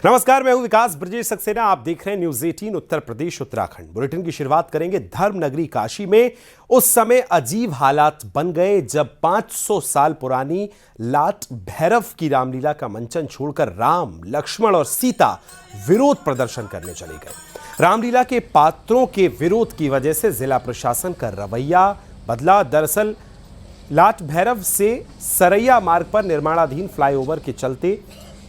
नमस्कार, मैं हूं विकास ब्रजेश सक्सेना। आप देख रहे हैं न्यूज 18 उत्तर प्रदेश उत्तराखंड। बुलेटिन की शुरुआत करेंगे धर्म नगरी काशी में। उस समय अजीब हालात बन गए जब 500 साल पुरानी लाट भैरव की रामलीला का मंचन छोड़कर राम, लक्ष्मण और सीता विरोध प्रदर्शन करने चले गए। रामलीला के पात्रों के विरोध की वजह से जिला प्रशासन का रवैया बदला। दरअसल लाट भैरव से सरैया मार्ग पर निर्माणाधीन फ्लाईओवर के चलते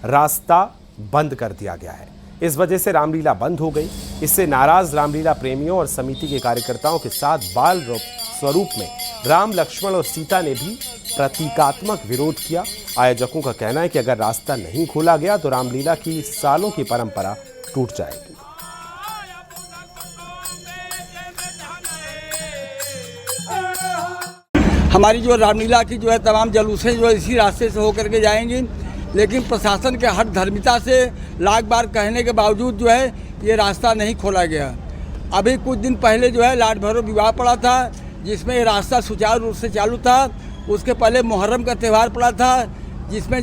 रास्ता बंद कर दिया गया है। इस वजह से रामलीला बंद हो गई। इससे नाराज रामलीला प्रेमियों और समिति के कार्यकर्ताओं के साथ बाल स्वरूप में राम, लक्ष्मण और सीता ने भी प्रतीकात्मक विरोध किया। आयोजकों का कहना है कि अगर रास्ता नहीं खोला गया तो रामलीला की सालों की परंपरा टूट जाएगी। हमारी जो रामलीला की तमाम जलूसें इसी रास्ते से होकर के जाएंगी, लेकिन प्रशासन के हठ धर्मिता से लाख बार कहने के बावजूद ये रास्ता नहीं खोला गया। अभी कुछ दिन पहले लाट भैरव विवाह पड़ा था, जिसमें ये रास्ता सुचारू रूप से चालू था। उसके पहले मुहर्रम का त्यौहार पड़ा था, जिसमें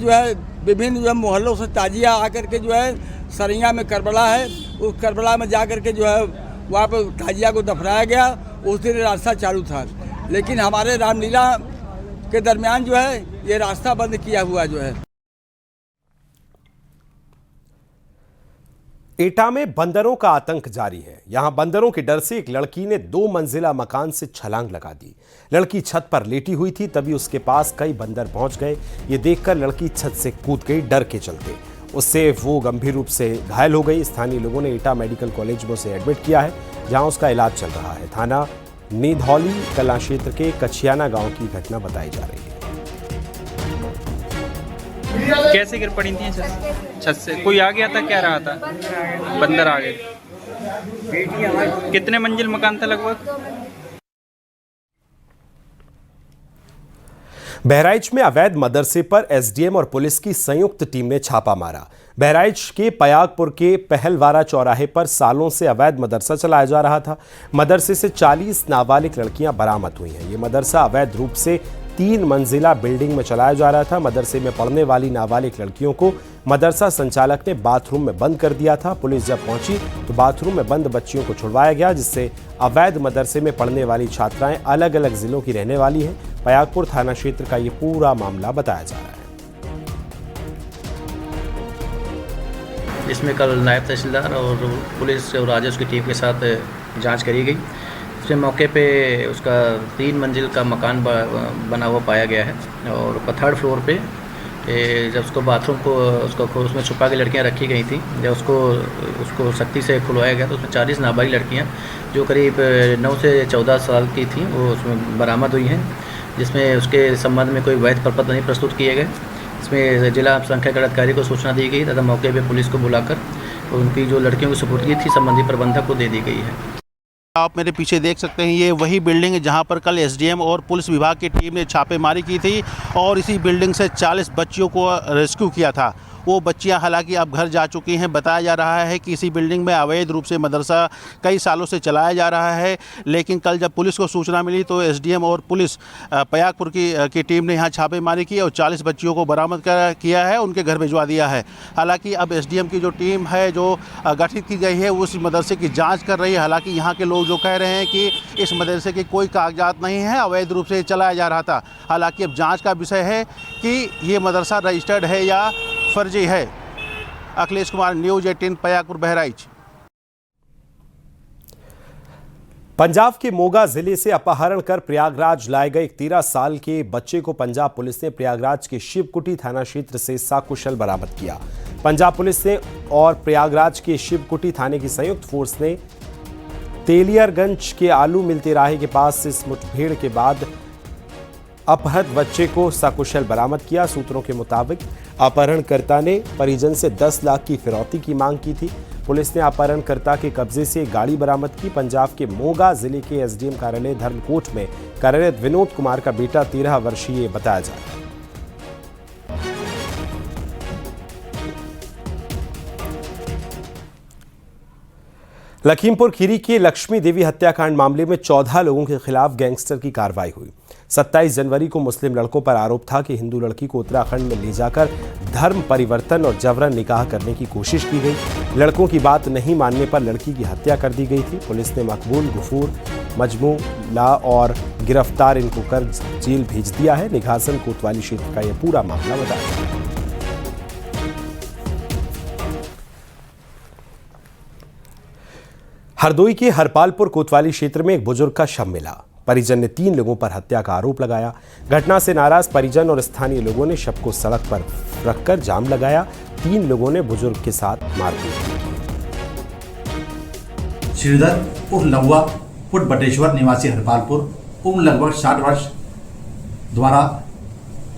विभिन्न मोहल्लों से ताजिया आकर के सरैया में करबला है, उस करबला में जा कर के वहाँ पर ताजिया को दफनाया गया। उस दिन रास्ता चालू था, लेकिन हमारे रामलीला के दरमियान ये रास्ता बंद किया हुआ एटा में बंदरों का आतंक जारी है। यहां बंदरों के डर से एक लड़की ने 2 मंजिला मकान से छलांग लगा दी। लड़की छत पर लेटी हुई थी, तभी उसके पास कई बंदर पहुंच गए। ये देखकर लड़की छत से कूद गई डर के चलते। उससे वो गंभीर रूप से घायल हो गई। स्थानीय लोगों ने एटा मेडिकल कॉलेज में उसे एडमिट किया है, जहां उसका इलाज चल रहा है। थाना नीधौली कला क्षेत्र के कछियाना गांव की घटना बताई जा रही है। कैसे गिर पड़ी थी छत से? कोई आ गया था? क्या रहा था? बंदर आ गए। कितने मंजिल मकान था लगभग? बहराइच में अवैध मदरसे पर एसडीएम और पुलिस की संयुक्त टीम ने छापा मारा। बहराइच के पयागपुर के पहलवारा चौराहे पर सालों से अवैध मदरसा चलाया जा रहा था। मदरसे से 40 नाबालिग लड़कियां बरामद हुई हैं। ये मदरसा अवैध रूप से 3 मंजिला बिल्डिंग में चलाया जा रहा था। मदरसे में पढ़ने वाली नाबालिग लड़कियों को मदरसा संचालक ने बाथरूम में बंद कर दिया था। पुलिस जब पहुंची तो बाथरूम में बंद बच्चियों को छुड़वाया गया, जिससे अवैध मदरसे में पढ़ने वाली छात्राएं अलग अलग जिलों की रहने वाली हैं। पयागपुर थाना क्षेत्र का ये पूरा मामला बताया जा रहा है। इसमें कल नायब तहसीलदार और पुलिस और राजस्व की टीम के साथ जांच करी गई। इसमें मौके पे उसका 3 मंजिल का मकान बना हुआ पाया गया है और 3rd फ्लोर पे जब उसको बाथरूम को उसमें छुपा के लड़कियां रखी गई थी, जब उसको सख्ती से खुलवाया गया तो उसमें 40 नाबालिग लड़कियां जो करीब 9 से 14 साल की थी वो उसमें बरामद हुई हैं, जिसमें उसके संबंध में कोई वैध प्रपत्र नहीं प्रस्तुत किए गए। इसमें जिला संख्या अधिकारी को सूचना दी गई तथा मौके पे पुलिस को बुलाकर उनकी जो लड़कियों की सुपुर्दगी थी संबंधित प्रबंधक को दे दी गई है। आप मेरे पीछे देख सकते हैं, ये वही बिल्डिंग है जहां पर कल एसडीएम और पुलिस विभाग की टीम ने छापेमारी की थी और इसी बिल्डिंग से 40 बच्चियों को रेस्क्यू किया था। वो बच्चियां हालांकि अब घर जा चुकी हैं। बताया जा रहा है कि इसी बिल्डिंग में अवैध रूप से मदरसा कई सालों से चलाया जा रहा है, लेकिन कल जब पुलिस को सूचना मिली तो एसडीएम और पुलिस पयागपुर की टीम ने यहाँ छापेमारी की और 40 बच्चियों को बरामद किया है, उनके घर भिजवा दिया है। हालांकि अब एसडीएम की जो टीम है जो गठित की गई है उस मदरसे की जाँच कर रही है। हालाँकि यहाँ के लोग जो कह रहे हैं कि इस मदरसे के कोई कागजात नहीं है, अवैध रूप से चलाया जा रहा था। हालाँकि अब जाँच का विषय है कि ये मदरसा रजिस्टर्ड है या फर्जी है। अखिलेश कुमार, न्यूज 18, पयागपुर, बहराइच। पंजाब के मोगा जिले से अपहरण कर प्रयागराज लाए गए एक 13 साल के बच्चे को पंजाब पुलिस ने प्रयागराज के शिवकुटी थाना क्षेत्र से सकुशल बरामद किया। पंजाब पुलिस ने और प्रयागराज के शिवकुटी थाने की संयुक्त फोर्स ने तेलियरगंज के आलू मिल तिराहे के पास इस मुठभेड़ के बाद अपहृत बच्चे को सकुशल बरामद किया। सूत्रों के मुताबिक अपहरणकर्ता ने परिजन से 10 लाख की फिरौती की मांग की थी। पुलिस ने अपहरणकर्ता के कब्जे से एक गाड़ी बरामद की। पंजाब के मोगा जिले के एसडीएम कार्यालय धर्मकोट में कार्यरत विनोद कुमार का बेटा 13 वर्षीय बताया जा रहा है। लखीमपुर खीरी के लक्ष्मी देवी हत्याकांड मामले में 14 लोगों के खिलाफ गैंगस्टर की कार्रवाई हुई। 27 जनवरी को मुस्लिम लड़कों पर आरोप था कि हिंदू लड़की को उत्तराखंड में ले जाकर धर्म परिवर्तन और जबरन निकाह करने की कोशिश की गई। लड़कों की बात नहीं मानने पर लड़की की हत्या कर दी गई थी। पुलिस ने मकबूल, गफूर, मजमूला और गिरफ्तार इनको कर जेल भेज दिया है। निघासन कोतवाली क्षेत्र का यह पूरा मामला बताया। हरदोई के हरपालपुर कोतवाली क्षेत्र में एक बुजुर्ग का शव मिला। परिजन ने 3 लोगों पर हत्या का आरोप लगाया। घटना से नाराज परिजन और स्थानीय लोगों ने शव को सड़क पर रखकर जाम लगाया। 3 लोगों ने बुजुर्ग के साथ मारपीट की। श्रीधर उर्फ लहुआ पुट बटेश्वर निवासी हरपालपुर उम्र लगभग 60 वर्ष द्वारा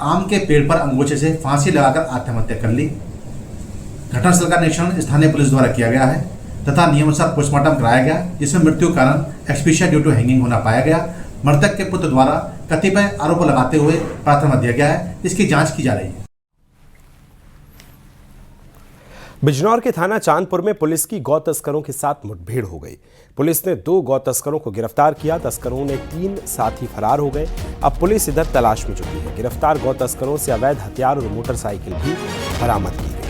आम के पेड़ पर अंगोछे से फांसी लगाकर आत्महत्या कर ली। घटनास्थल का निरीक्षण स्थानीय पुलिस द्वारा किया गया है तथा नियमानुसार पोस्टमार्टम कराया गया, जिसमें मृत्यु कारण एक्सपीशिया ड्यू टू हैंगिंग होना पाया गया। मृतक के पुत्र द्वारा कतिपय आरोप लगाते हुए प्रार्थना दिया गया है, इसकी जांच की जा रही है। बिजनौर के थाना चांदपुर में पुलिस की गौ तस्करों के साथ मुठभेड़ हो गई। पुलिस ने 2 गौ तस्करों को गिरफ्तार किया। तस्करों ने 3 साथी फरार हो गए। अब पुलिस इधर तलाश में जुटी है। गिरफ्तार गौ तस्करों से अवैध हथियार और मोटरसाइकिल भी बरामद की गई।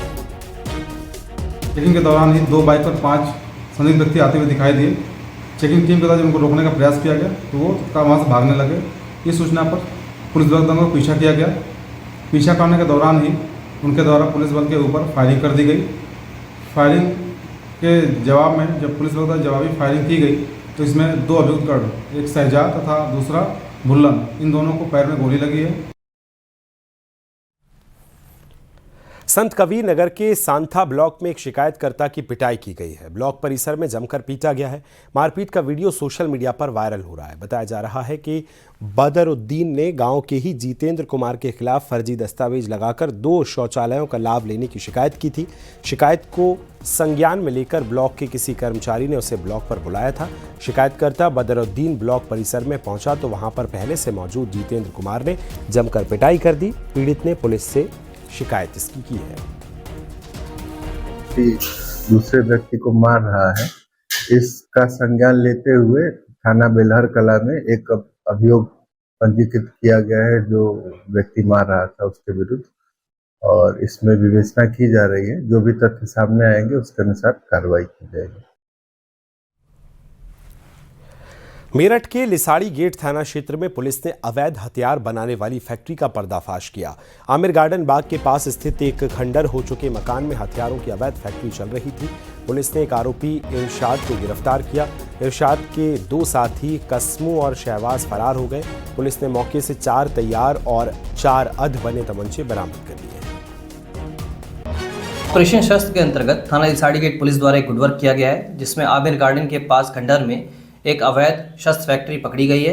चेकिंग के दौरान ही 2 बाइक पर 5 संदिग्ध व्यक्ति आते हुए दिखाई दिए। चेकिंग टीम के द्वारा जब उनको रोकने का प्रयास किया गया तो वो वहाँ से भागने लगे। इस सूचना पर पुलिस बल को पीछा किया गया। पीछा करने के दौरान ही उनके द्वारा पुलिस बल के ऊपर फायरिंग कर दी गई। फायरिंग के जवाब में जब पुलिस बल द्वारा जवाबी फायरिंग की गई तो इसमें 2 अभियुक्त कर्द, एक शहजाद तथा दूसरा भुल्लन, इन दोनों को पैर में गोली लगी है। संत कबीर नगर के सांथा ब्लॉक में एक शिकायतकर्ता की पिटाई की गई है। ब्लॉक परिसर में जमकर पीटा गया है। मारपीट का वीडियो सोशल मीडिया पर वायरल हो रहा है। बताया जा रहा है कि बदरुद्दीन ने गांव के ही जितेंद्र कुमार के खिलाफ फर्जी दस्तावेज लगाकर 2 शौचालयों का लाभ लेने की शिकायत की थी। शिकायत को संज्ञान में लेकर ब्लॉक के किसी कर्मचारी ने उसे ब्लॉक पर बुलाया था। शिकायतकर्ता बदरुद्दीन ब्लॉक परिसर में पहुंचा तो वहां पर पहले से मौजूद जितेंद्र कुमार ने जमकर पिटाई कर दी। पीड़ित ने पुलिस से शिकायत इसकी की है। दूसरे व्यक्ति को मार रहा है, इसका संज्ञान लेते हुए थाना बेलहर कला में एक अभियोग पंजीकृत किया गया है जो व्यक्ति मार रहा था उसके विरुद्ध, और इसमें विवेचना की जा रही है। जो भी तथ्य सामने आएंगे उसके अनुसार कार्रवाई की जाएगी। मेरठ के लिसाड़ी गेट थाना क्षेत्र में पुलिस ने अवैध हथियार बनाने वाली फैक्ट्री का पर्दाफाश किया। आमिर गार्डन बाग के पास स्थित एक खंडर हो चुके मकान में हथियारों की अवैध फैक्ट्री चल रही थी। पुलिस ने एक आरोपी इरशाद को गिरफ्तार किया। इरशाद के 2 साथी कसमू और शहबाज फरार हो गए। पुलिस ने मौके से 4 तैयार और 4 अध बने तमंचे बरामद कर लिए। ऑपरेशन शस्त्र के अंतर्गत थाना लिसाड़ी गेट पुलिस द्वारा एक गुडवर्क किया गया है, जिसमें आमिर गार्डन के पास खंडर में एक अवैध शस्त्र फैक्ट्री पकड़ी गई है।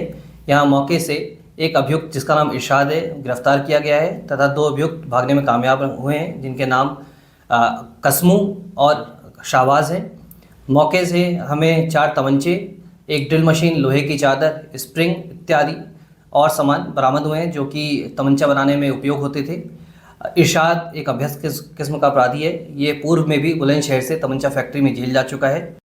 यहाँ मौके से एक अभियुक्त जिसका नाम इरशाद है गिरफ्तार किया गया है तथा 2 अभियुक्त भागने में कामयाब हुए हैं, जिनके नाम कसमू और शाहबाज हैं। मौके से हमें 4 तमंचे, एक ड्रिल मशीन, लोहे की चादर, स्प्रिंग इत्यादि और सामान बरामद हुए हैं जो कि तमंचा बनाने में उपयोग होते थे। इरशाद एक अभ्यस्त किस्म का अपराधी है। ये पूर्व में भी बुलंदशहर से तमंचा फैक्ट्री में जेल जा चुका है।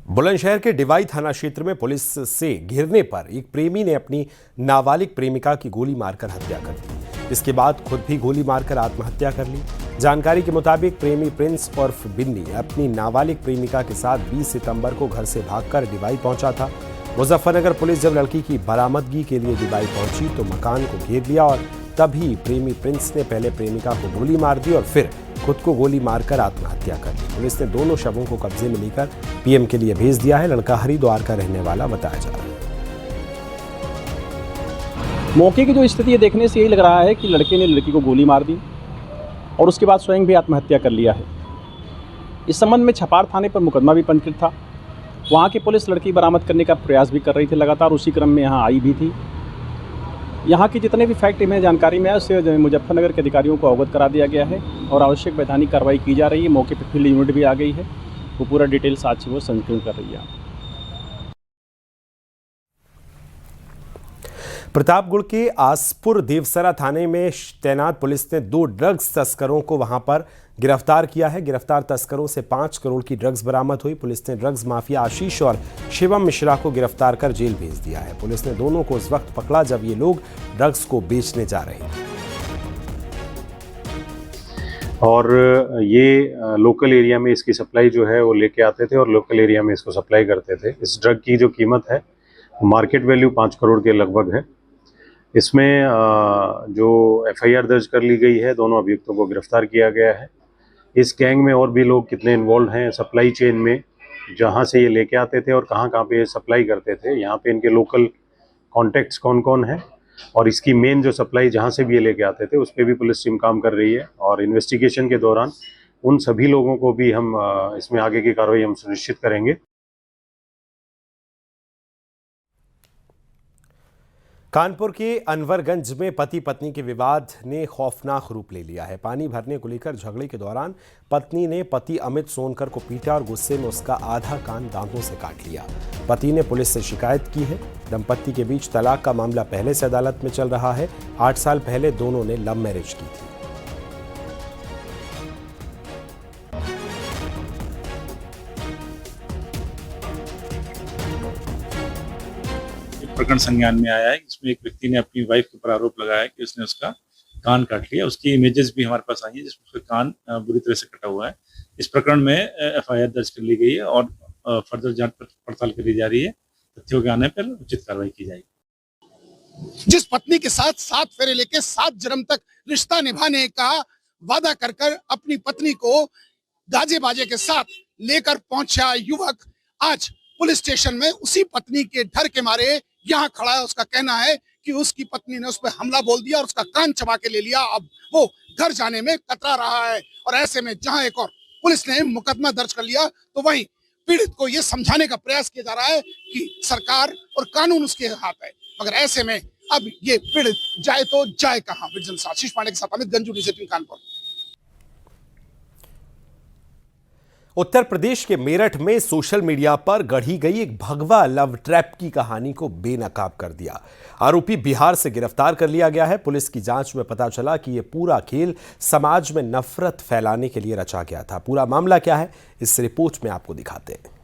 बुलंदशहर के डिवाई थाना क्षेत्र में पुलिस से घिरने पर एक प्रेमी ने अपनी नाबालिग प्रेमिका की गोली मारकर हत्या कर दी। इसके बाद खुद भी गोली मारकर आत्महत्या कर ली। जानकारी के मुताबिक प्रेमी प्रिंस उर्फ बिन्नी अपनी नाबालिग प्रेमिका के साथ 20 सितंबर को घर से भागकर डिवाई पहुंचा था। मुजफ्फरनगर पुलिस जब लड़की की बरामदगी के लिए डिवाई पहुंची तो मकान को घेर लिया और तभी प्रेमी प्रिंस ने पहले प्रेमिका को गोली मार दी और फिर खुद को गोली मारकर आत्महत्या कर ली। पुलिस ने दोनों शवों को कब्जे में लेकर पीएम के लिए भेज दिया है। लड़का हरिद्वार का रहने वाला बताया जा रहा है। मौके की जो स्थिति है देखने से यही लग रहा है कि लड़के ने लड़की को गोली मार दी और उसके बाद स्वयं भी आत्महत्या कर लिया है। इस संबंध में छपार थाने पर मुकदमा भी पंजीकृत था। वहाँ की पुलिस लड़की बरामद करने का प्रयास भी कर रही थी लगातार, उसी क्रम में यहाँ आई भी थी। यहाँ की जितने भी फैक्ट में जानकारी में है उससे मुजफ्फरनगर के अधिकारियों को अवगत करा दिया गया है और आवश्यक वैधानिक कार्रवाई की जा रही है। मौके पर फील्ड यूनिट भी आ गई है, वो पूरा डिटेल्स आज से वो संकलन कर रही है। प्रतापगढ़ के आसपुर देवसरा थाने में तैनात पुलिस ने 2 ड्रग्स तस्करों को वहां पर गिरफ्तार किया है। गिरफ्तार तस्करों से 5 करोड़ की ड्रग्स बरामद हुई। पुलिस ने ड्रग्स माफिया आशीष और शिवम मिश्रा को गिरफ्तार कर जेल भेज दिया है। पुलिस ने दोनों को उस वक्त पकड़ा जब ये लोग ड्रग्स को बेचने जा रहे थे और ये लोकल एरिया में इसकी सप्लाई जो है वो लेके आते थे और लोकल एरिया में इसको सप्लाई करते थे। इस ड्रग की जो कीमत है मार्केट वैल्यू 5 करोड़ के लगभग है। इसमें जो एफआईआर दर्ज कर ली गई है, दोनों अभियुक्तों को गिरफ्तार किया गया है। इस गैंग में और भी लोग कितने इन्वॉल्व हैं सप्लाई चेन में, जहां से ये लेके आते थे और कहां पे ये सप्लाई करते थे, यहाँ पे इनके लोकल कॉन्टेक्ट्स कौन कौन है और इसकी मेन जो सप्लाई जहां से भी ये लेके आते थे उस पर भी पुलिस टीम काम कर रही है। और इन्वेस्टिगेशन के दौरान उन सभी लोगों को भी हम इसमें आगे की कार्रवाई हम सुनिश्चित करेंगे। कानपुर के अनवरगंज में पति पत्नी के विवाद ने खौफनाक रूप ले लिया है। पानी भरने को लेकर झगड़े के दौरान पत्नी ने पति अमित सोनकर को पीटा और गुस्से में उसका आधा कान दांतों से काट लिया। पति ने पुलिस से शिकायत की है। दंपत्ति के बीच तलाक का मामला पहले से अदालत में चल रहा है। 8 साल पहले दोनों ने लव मैरिज की थी। प्रकरण संज्ञान में आया है। इसमें एक व्यक्ति ने अपनी वाइफ के ऊपर आरोप लगाया है कि उसने उसका कान काट लिया। उसकी इमेजेस भी हमारे पास आई है जिसमें उसका कान बुरी तरह से कटा हुआ है। इस प्रकरण में एफआईआर दर्ज कर ली गई है और फर्दर जांच पड़ताल करी जा रही है। तथ्यों के आने पर उचित कार्रवाई की जाएगी। जिस पत्नी के साथ 7 फेरे लेके 7 जन्म तक रिश्ता निभाने का वादा कर अपनी पत्नी को गाजे बाजे के साथ लेकर पहुंचा युवक आज पुलिस स्टेशन में उसी पत्नी के डर के मारे यहाँ खड़ा है। उसका कहना है कि उसकी पत्नी ने उस पर हमला बोल दिया और उसका कान चबा के ले लिया। अब वो घर जाने में कतरा रहा है और ऐसे में जहां एक और पुलिस ने मुकदमा दर्ज कर लिया तो वहीं पीड़ित को ये समझाने का प्रयास किया जा रहा है कि सरकार और कानून उसके हाथ है। मगर ऐसे में अब ये पीड़ित जाए तो जाए कहां। आशीष पांडे के साथ अमित गंजू, डी कानपुर। उत्तर प्रदेश के मेरठ में सोशल मीडिया पर गढ़ी गई एक भगवा लव ट्रैप की कहानी को बेनकाब कर दिया। आरोपी बिहार से गिरफ्तार कर लिया गया है। पुलिस की जांच में पता चला कि यह पूरा खेल समाज में नफरत फैलाने के लिए रचा गया था। पूरा मामला क्या है, इस रिपोर्ट में आपको दिखाते हैं।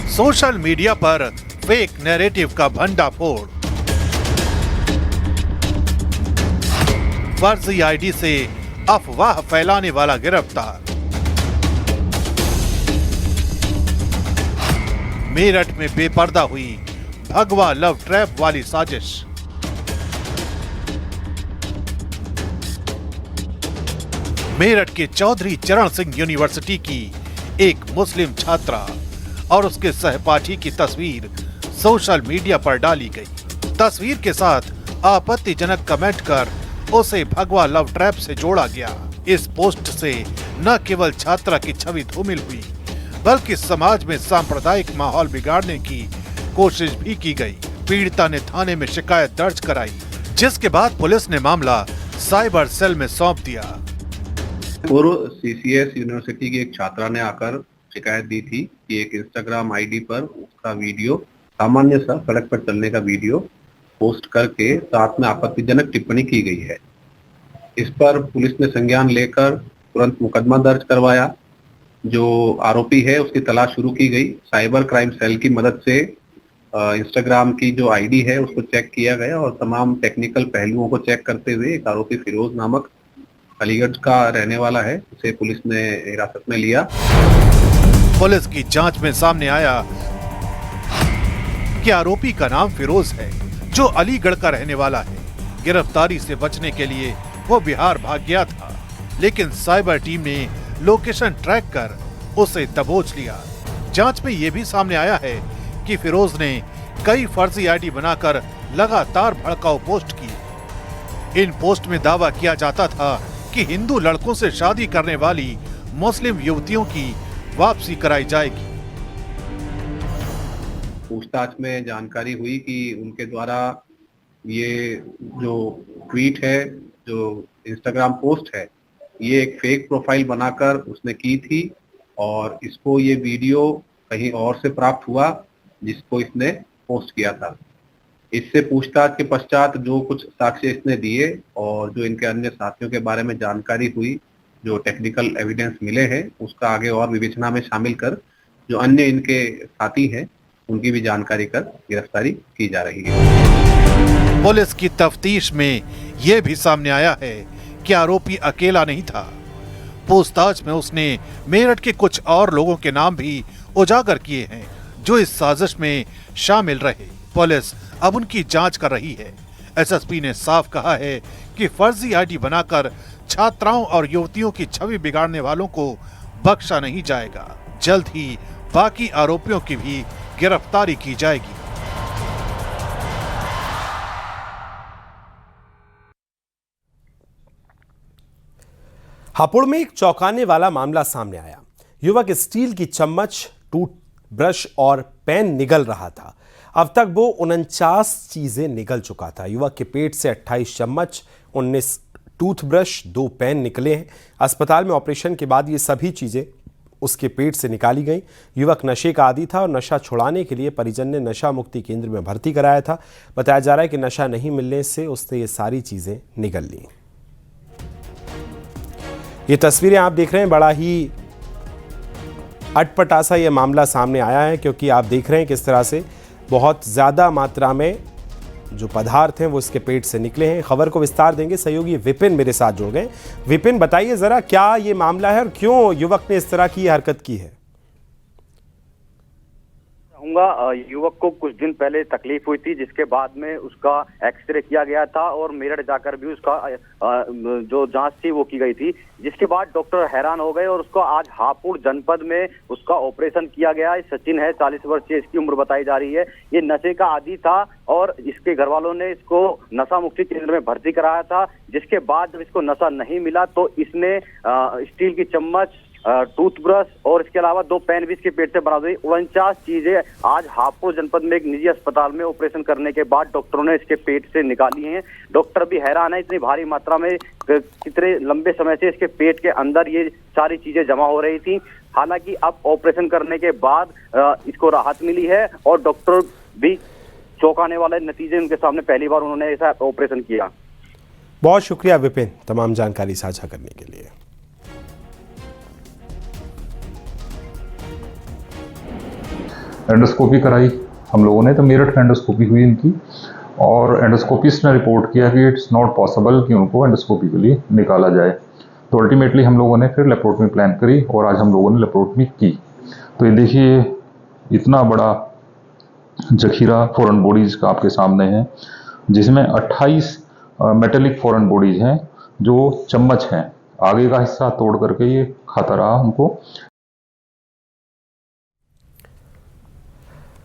सोशल मीडिया पर फेक नैरेटिव का भंडाफोड़, फर्जी आईडी से अफवाह फैलाने वाला गिरफ्तार। मेरठ में बेपर्दा हुई भगवा लव ट्रैप वाली साजिश। मेरठ के चौधरी चरण सिंह यूनिवर्सिटी की एक मुस्लिम छात्रा और उसके सहपाठी की तस्वीर सोशल मीडिया पर डाली गई। तस्वीर के साथ आपत्तिजनक कमेंट कर उसे भगवा लव ट्रैप से जोड़ा गया। इस पोस्ट से न केवल छात्रा की छवि धूमिल हुई बल्कि समाज में सांप्रदायिक माहौल बिगाड़ने की कोशिश भी की गई। पीड़िता ने थाने में शिकायत दर्ज कराई, जिसके बाद पुलिस ने मामला साइबर सेल में सौंप दिया। पूर्व सीसीएस यूनिवर्सिटी की एक छात्रा ने आकर शिकायत दी थी कि एक इंस्टाग्राम आईडी पर उसका वीडियो, सामान्य सा सड़क पर चलने का वीडियो पोस्ट करके साथ में आपत्तिजनक टिप्पणी की गई है। इस पर पुलिस ने संज्ञान लेकर तुरंत मुकदमा दर्ज करवाया। जो आरोपी है उसकी तलाश शुरू की गई। साइबर क्राइम सेल की मदद से इंस्टाग्राम की जो आईडी है उसको चेक किया गया और तमाम टेक्निकल पहलुओं को चेक करते हुए एक आरोपी फिरोज नामक अलीगढ़ का रहने वाला है, उसे पुलिस ने हिरासत में लिया। पुलिस की जांच में सामने आया कि आरोपी का नाम फिरोज है, जो अलीगढ़ का रहने वाला है। गिरफ्तारी से बचने के लिए वो बिहार भाग गया था, लेकिन साइबर टीम ने लोकेशन ट्रैक कर उसे दबोच लिया। जांच में ये भी सामने आया है कि फिरोज ने कई फर्जी आईडी बनाकर लगातार भड़काऊ पोस्ट की। इन पोस्ट में दावा किया जाता था कि हिंदू लड़कों से शादी करने वाली मुस्लिम युवतियों की वापसी कराई जाएगी। पूछताछ में जानकारी हुई कि उनके द्वारा ये जो ट्वीट है, जो इंस्टाग्राम पोस्ट है ये एक फेक प्रोफाइल बनाकर उसने की थी और इसको ये वीडियो कहीं और से प्राप्त हुआ जिसको इसने पोस्ट किया था। इससे पूछताछ के पश्चात जो कुछ साक्ष्य इसने दिए और जो इनके अन्य साथियों के बारे में जानकारी हुई, जो टेक्निकल एविडेंस मिले हैं, उसका आगे और विवेचना में शामिल कर जो अन्य इनके साथी हैं उनकी भी जानकारी कर गिरफ्तारी की जा रही है। पुलिस की तफ्तीश में यह भी सामने आया है कि आरोपी अकेला नहीं था। पूछताछ में उसने मेरठ के कुछ और लोगों के नाम भी उजागर किए हैं जो इस साजिश में शामिल रहे। पुलिस अब उनकी जांच कर रही है। एसएसपी ने साफ कहा है कि फर्जी आईडी बनाकर छात्राओं और युवतियों की छवि बिगाड़ने वालों को बख्शा नहीं जाएगा। जल्द ही बाकी आरोपियों की भी गिरफ्तारी की जाएगी। हापुड़ में एक चौंकाने वाला मामला सामने आया। युवक स्टील की चम्मच, टूथब्रश और पेन निगल रहा था। अब तक वो 49 चीजें निगल चुका था। युवक के पेट से 28 चम्मच, 19 टूथब्रश, 2 पेन निकले हैं। अस्पताल में ऑपरेशन के बाद ये सभी चीजें उसके पेट से निकाली गई। युवक नशे का आदी था और नशा छुड़ाने के लिए परिजन ने नशा मुक्ति केंद्र में भर्ती कराया था। बताया जा रहा है कि नशा नहीं मिलने से उसने ये सारी चीजें निगल ली। ये तस्वीरें आप देख रहे हैं, बड़ा ही अटपटा सा ये मामला सामने आया है क्योंकि आप देख रहे हैं किस तरह से बहुत ज़्यादा मात्रा में जो पदार्थ हैं वो इसके पेट से निकले हैं। खबर को विस्तार देंगे सहयोगी विपिन मेरे साथ जुड़ गए। विपिन, बताइए ज़रा क्या ये मामला है और क्यों युवक ने इस तरह की हरकत की है? युवक को कुछ दिन पहले तकलीफ हुई थी जिसके बाद में उसका एक्सरे किया गया था और मेरठ जाकर भी उसका जो जांच थी वो की गई थी, जिसके बाद डॉक्टर हैरान हो गए और उसको आज हापुड़ जनपद में उसका ऑपरेशन किया गया। सचिन है, 40 वर्षीय इसकी उम्र बताई जा रही है। ये नशे का आदी था और इसके घर वालों ने इसको नशा मुक्ति केंद्र में भर्ती कराया था, जिसके बाद जब इसको नशा नहीं मिला तो इसने स्टील की चम्मच, टूथब्रश और इसके अलावा 2 पेन भी इसके पेट से बरामद हुई। 49 चीजें आज हापुड़ जनपद में एक निजी अस्पताल में ऑपरेशन करने के बाद डॉक्टरों ने इसके पेट से निकाली हैं। डॉक्टर भी हैरान है, इतनी भारी मात्रा में कितने लंबे समय से इसके पेट के अंदर ये सारी चीजें जमा हो रही थी। हालांकि अब ऑपरेशन करने के बाद इसको राहत मिली है और डॉक्टर भी चौंकाने वाले नतीजे उनके सामने पहली बार उन्होंने ऐसा ऑपरेशन किया। बहुत शुक्रिया विपिन तमाम जानकारी साझा करने के लिए। एंडोस्कोपी कराई हम लोगों ने, तो मेरठ में एंडोस्कोपी हुई इनकी और एंडोस्कोपिस्ट ने रिपोर्ट किया कि इट्स नॉट पॉसिबल कि उनको एंडोस्कोपी के लिए निकाला जाए। तो अल्टीमेटली हम लोगों ने फिर लेप्रोटमी प्लान करी और आज हम लोगों ने लेप्रोटमी की। तो ये देखिए इतना बड़ा जखीरा फॉरेन बॉडीज का आपके सामने है, जिसमें 28 मेटेलिक फॉरेन बॉडीज हैं जो चम्मच हैं। आगे का हिस्सा तोड़ करके ये खाता रहा हमको,